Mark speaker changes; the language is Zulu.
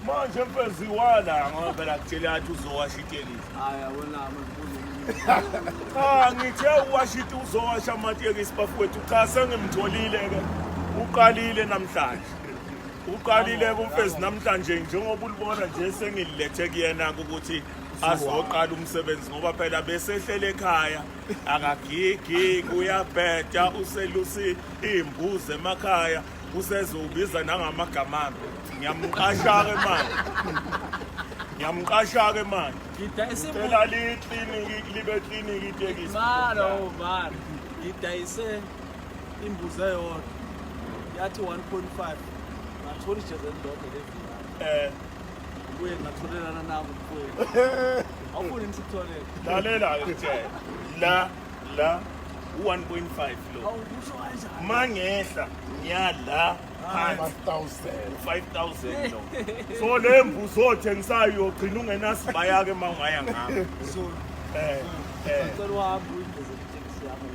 Speaker 1: Manje mfezi wala ngoba phela kutshela ukuthi uzowasha itekisi.
Speaker 2: Hayi yabona
Speaker 1: Ngithe uwasha uzowasha amatekisi bafowethu cha sengimtholile ke. Uqalile namhlanje. Uqalile kumfezi namhlanje njengoba ulibona nje sengilethe kuyena ukuthi azoqala umsebenzi ngoba phela besehlele ekhaya akagigi uyabheda uselusi imbuzi emakhaya usezobiza nangamagama ngiyamqasha ke manje ngidayisela likliniki libe kliniki itekisi
Speaker 2: man ngidayise imbuzi eyodwa yathi 1.5 ngathola ijazi elilodwa levini kuye ngatholelana nabo mfowethu awufuni nisitholele
Speaker 1: lalela ke kuthe la 1.5 lo
Speaker 2: awusho kanjani
Speaker 1: mangehla ngiyala 5,000 lo so lembu sothengisayo ugcina ungenasibaya ke mangaya ngapha
Speaker 2: so ngicela uhambe uyiveze itekisi yami